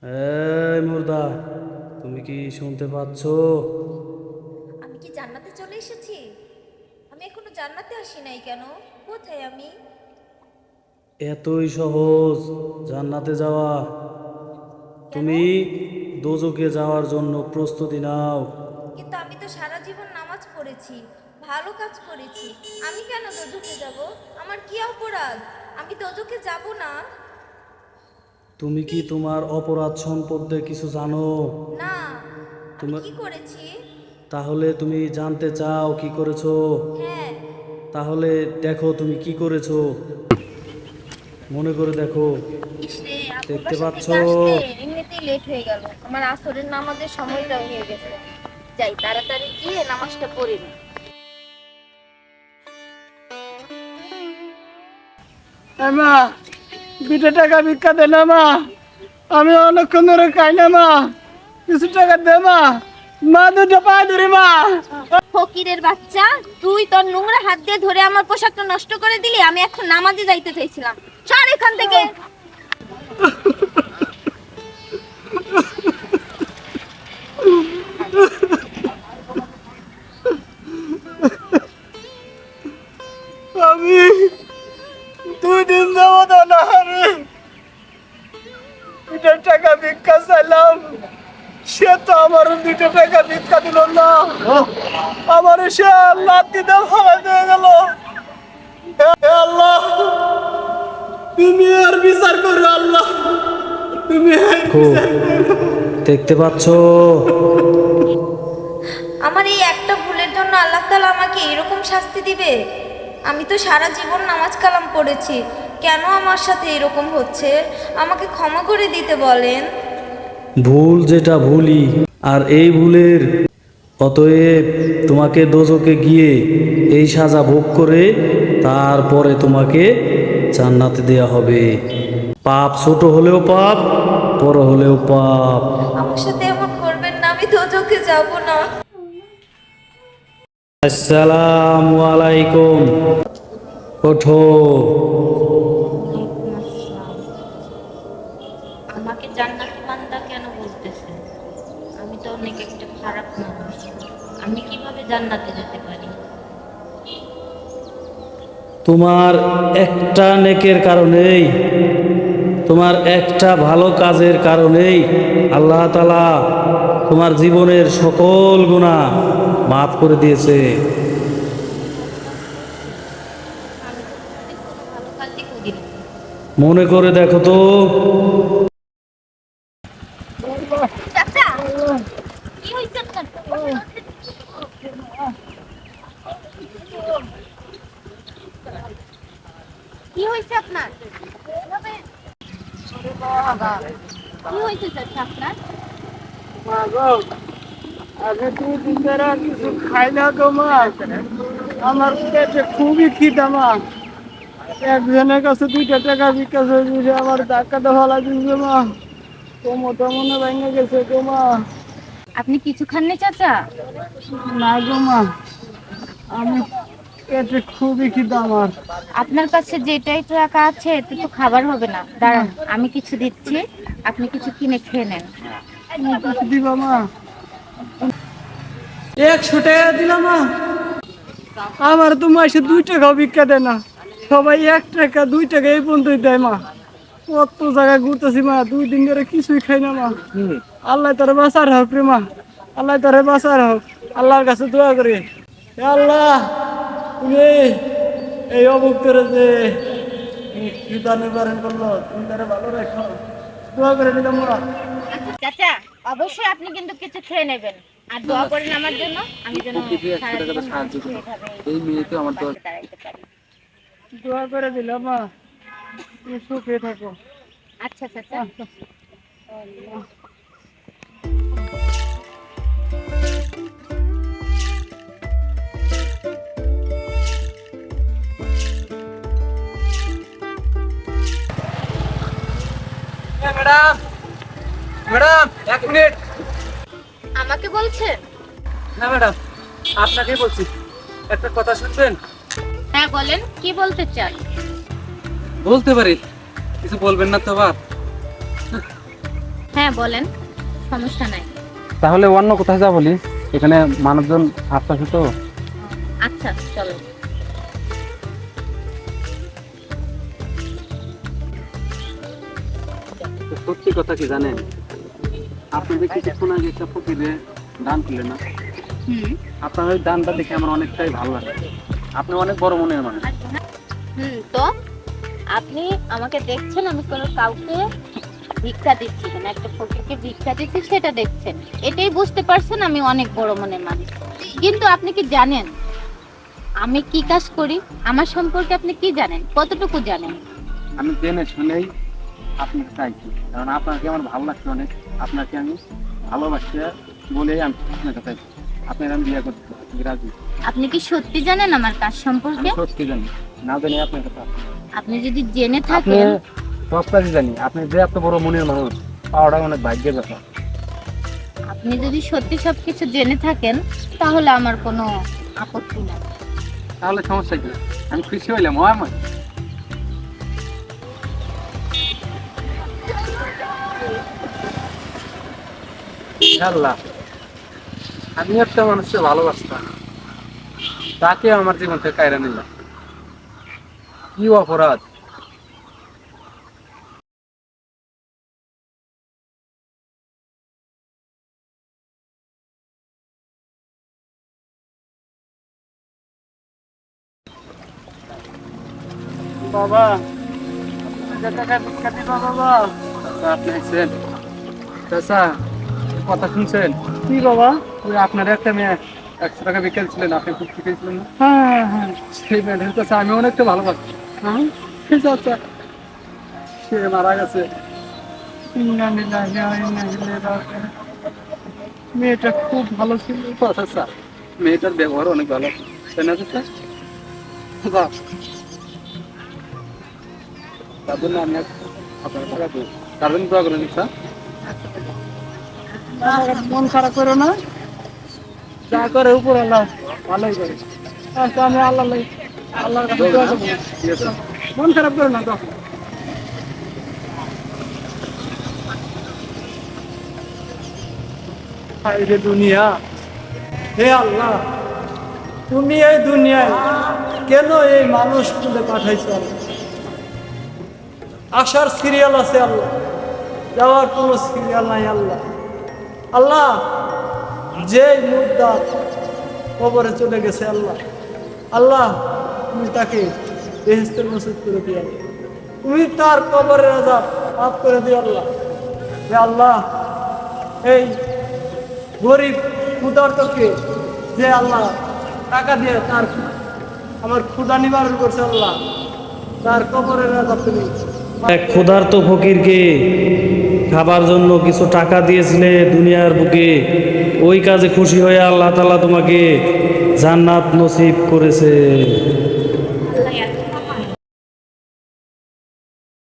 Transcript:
এই মুর্দা, তুমি কি শুনতে পাচ্ছ? আমি কি জান্নাতে চলে এসেছি? আমি এখনো জান্নাতে আসি নাই কেন? কোথায় আমি? এতই সহজ জান্নাতে যাওয়া? কেন? তুমি দোজকে যাওয়ার জন্য প্রস্তুতি নাও। কিন্তু আমি তো সারা জীবন নামাজ পড়েছি, ভালো কাজ করেছি। আমি কেন দোজখে যাব? আমার কি অপরাধ? আমি দোজখে যাব না। তুমি কি তোমার অপরাধ সম্পর্কে কিছু জানো? না। আমি তোমার কি করেছি? তাহলে তুমি জানতে চাও কি করেছো? হ্যাঁ। তাহলে দেখো তুমি কি করেছো, মনে করে দেখো। ইসরে, আপুর দেখতে বাসা পাচ্ছ? থেকে আসতে এমনিতেই লেট হয়ে গেল। আমার আসরের নামাজের সময়টা হয়ে গেছে। যাই তাড়াতাড়ি গিয়ে নামাজটা পড়ে নিই। মা, 2টা টাকা ভিক্ষা দে না মা। আমি অনেকক্ষণ ধরে খাই না মা, কিছু টাকা দে মা। মা, 2টা পায়ে ধরে মা। ফকিরের বাচ্চা, তুই তোর নোংরা হাত দিয়ে ধরে আমার পোশাকটা নষ্ট করে দিলি। আমি এখন নামাজে যাইতে চাইছিলাম। সর এখান থেকে। আমি 2 দিন যাবত অনাহারে 2টা টাকা ভিক্ষা চাইলাম, সে তো আমার 2টা টাকা ভিক্ষা দিল না। আমার সে লাথি দিয়ে ফালাই দিয়ে গেল। হে আল্লাহ, তুমি আর বিচার করো আল্লাহ, তুমি আর দেখো, বিচার করো। দেখতে পাচ্ছ? আমার এই একটা ভুলের জন্য আল্লাহ তাআলা আমাকে এরকম শাস্তি দিবে? আমি তো সারা জীবন নামাজ কালাম পড়েছি, কেন আমার সাথে এরকম হচ্ছে? আমাকে ক্ষমা করে দিতে বলেন। ভুল যেটা ভুলই, আর এই ভুলের অতএব তোমাকে দোজকে গিয়ে এই সাজা ভোগ করে তারপরে তোমাকে জান্নাতে দেয়া হবে। পাপ ছোট হলেও পাপ, বড় হলেও পাপ। আমার সাথে এমন করবেন না, আমি দোজখে যাব না। আসসালামু আলাইকুম। ওঠো। আমাকে জান্নাতি বান্দা কেন বলতেছেন? আমি তো অনেক একটা খারাপ মানুষ। আমি কিভাবে জান্নাতে যেতে পারি? তোমার একটা নেকের কারণেই, তোমার একটা ভালো কাজের কারণেই আল্লাহ তাআলা তোমার জীবনের সকল গুনাহ মাফ করে দিয়েছে। আমি তো কোনোদিন কোনো ভালো কাজই করিনি। মনে করে দেখো তো। চাচা, কি হয়েছে আপনার? কি হয়েছে আপনার? কি হয়েছে চাচা আপনার? মা গো, আগে 2 দিন ধরে আর কিছু খাই না গো মা। আমার পেটে খুবই খিদা মা। একজনের কাছে 2টা টাকা ভিক্ষা চাইছি, আমার ধাক্কাটা ভালো দিচ্ছে মা। কোমরটা মনে ভেঙে গেছে গো মা। আপনি কিছু খাননি চাচা? না গো মা, আমি পেটে খুবই খিদা আমার। আপনার কাছে যেটাই টাকা আছে এতে তো খাবার হবে না। দাঁড়ান, আমি কিছু দিচ্ছি, আপনি কিছু কিনে খেয়ে নেন। তুমি কিছু দিবা মা? 100 টাকা দিলাম মা। আমার তো মাসে 2 টাকাও ভিক্ষা দেয় না, সবাই 1 টাকা 2 টাকা এই পর্যন্তই দেয় মা। কত জায়গায় ঘুরতেছি মা, 2 দিন ধরে কিছুই খাই না মা। আল্লাহ তোরে বাঁচার হোক রে মা, আল্লাহ তোরে বাঁচার হোক। আল্লাহর কাছে দোয়া করি, হে আল্লাহ, তুমি এই অভুক্তরে যে বিধান নিবারণ করলো, তুমি তারা ভালো রাখো। দোয়া করে দিলাম মা। চাচা, অবশ্যই আপনি কিন্তু কিছু খেয়ে নেবেন আর দোয়া করেন আমার জন্য। আমি যেন সারা জীবন এভাবে এই মানুষের পাশে দাঁড়াইতে পারি। দোয়া করে দিলাম মা, তুমি সুখে থাকো। আচ্ছা চাচা। আল্লাহ। Madam, madam, 1 minute. আমাকে বলছেন? না ম্যাডাম, আপনাকেই বলছি, একটা কথা শুনবেন? হ্যাঁ বলেন, কি বলতে চান? বলতে পারি, কিছু বলবেন না তো আবার? হ্যাঁ বলেন, সমস্যা নাই। তাহলে অন্য কোথায় যা বলি, এখানে মানুষজন আসতেছে তো। আচ্ছা চলো। সত্যি কথা কি জানেন, আপনি যে কিছুক্ষণ আগে একটা ফকিরে দান করলেন না, আপনার ওই দানটা দেখে আমার অনেকটাই ভালো লাগে। আপনি অনেক বড় মনের মানুষ। তো আপনি আমাকে দেখছেন আমি কোনো কাউকে ভিক্ষা দিচ্ছি কিনা, একটা ফকিরকে ভিক্ষা দিচ্ছি সেটা দেখছেন, এটাই বুঝতে পারছেন আমি অনেক বড় মনের মানুষ। কিন্তু আপনি কি জানেন আমি কি কাজ করি? আমার সম্পর্কে আপনি কি জানেন, কতটুকু জানেন? আমি জেনে শুনেই আপনাকে চাইছি, কারণ আপনাকে আমার ভালো লাগছে অনেক। আপনাকে আমি ভালোবাসি বলেই আমি আপনাকে চাইছি। আপনার আমি বিয়ে করতে রাজি। আপনি কি সত্যি জানেন আমার কাজ আমি সম্পর্কে? সত্যি জানি, না জানি আপনার কথা। আপনি যদি জেনে আপনি থাকেন, সব কাজই জানি। আপনি যে এত বড় মনের মানুষ, পাওয়াটা অনেক ভাগ্যের ব্যাপার। আপনি যদি সত্যি সবকিছু জেনে থাকেন তাহলে আমার কোনো আপত্তি নাই। তাহলে সমস্যা কি? আমি খুশি হইলাম। হয় আমার আল্লাহ, আমি একটা মানুষকে ভালোবাসতাম, তাকে আমার জীবন থেকে কায়রা নিলাম। কি অপরাধ! বাবা টাকা ভিক্ষা দিবা বাবা। চাচা, আপনি আইছেন? চাচা, কথা শুনছেন? কি বাবা? ওই আপনার একটা মেয়ে 100 টাকা বিকেল ছিলেন, আপনি খুব শিখেছিলেন না? হ্যাঁ হ্যাঁ সেই মেয়েটার চাচা আমি অনেকটা ভালোবাসি। হ্যাঁ চাচা, সে মারা গেছে। ইন্না লিল্লাহি ওয়া ইন্না ইলাইহি রাজিউন। মেয়েটা খুব ভালো ছিল। চাচা, মেয়েটার ব্যবহার অনেক ভালো, তাই না চাচা? বাহ, তার জন্য আমি আপনার টাকা দিই। তার জন্য দোয়া করেন স্যার। মন খারাপ করো না, যা করে উপর আল্লাহ ভালোই করে। আচ্ছা আমি আল্লাহর কাছে দোয়া করবো। ঠিক আছে। মন খারাপ করো না তো। হায় রে দুনিয়া, হে আল্লাহ, তুমি এই দুনিয়ায় কেন এই মানুষ তুলে পাঠাইছো আল্লাহ? আসার সিরিয়াল আছে আল্লাহ, যাওয়ার কোনো সিরিয়াল নাই আল্লাহ। আল্লাহ, যে মুদ্রা কবরে চলে গেছে আল্লাহ, আল্লাহ তুমি তাকে বেহেশতের নসিব করে দিও। তুমি তার কবরের আযাব মাফ করে দিও আল্লাহ। হে আল্লাহ, এই গরিব ক্ষুধার্তকে যে আল্লাহ টাকা দিয়ে তার আমার ক্ষুধা নিবারণ করছে আল্লাহ, তার কবরের আযাব তুমি এক ক্ষুধার্ত ফকিরকে খাবার জন্য কিছু টাকা দিয়েছিলে দুনিয়ার বুকে, ওই কাজে খুশি হয়ে আল্লাহ তাআলা তোমাকে জান্নাত নসিব করেছে।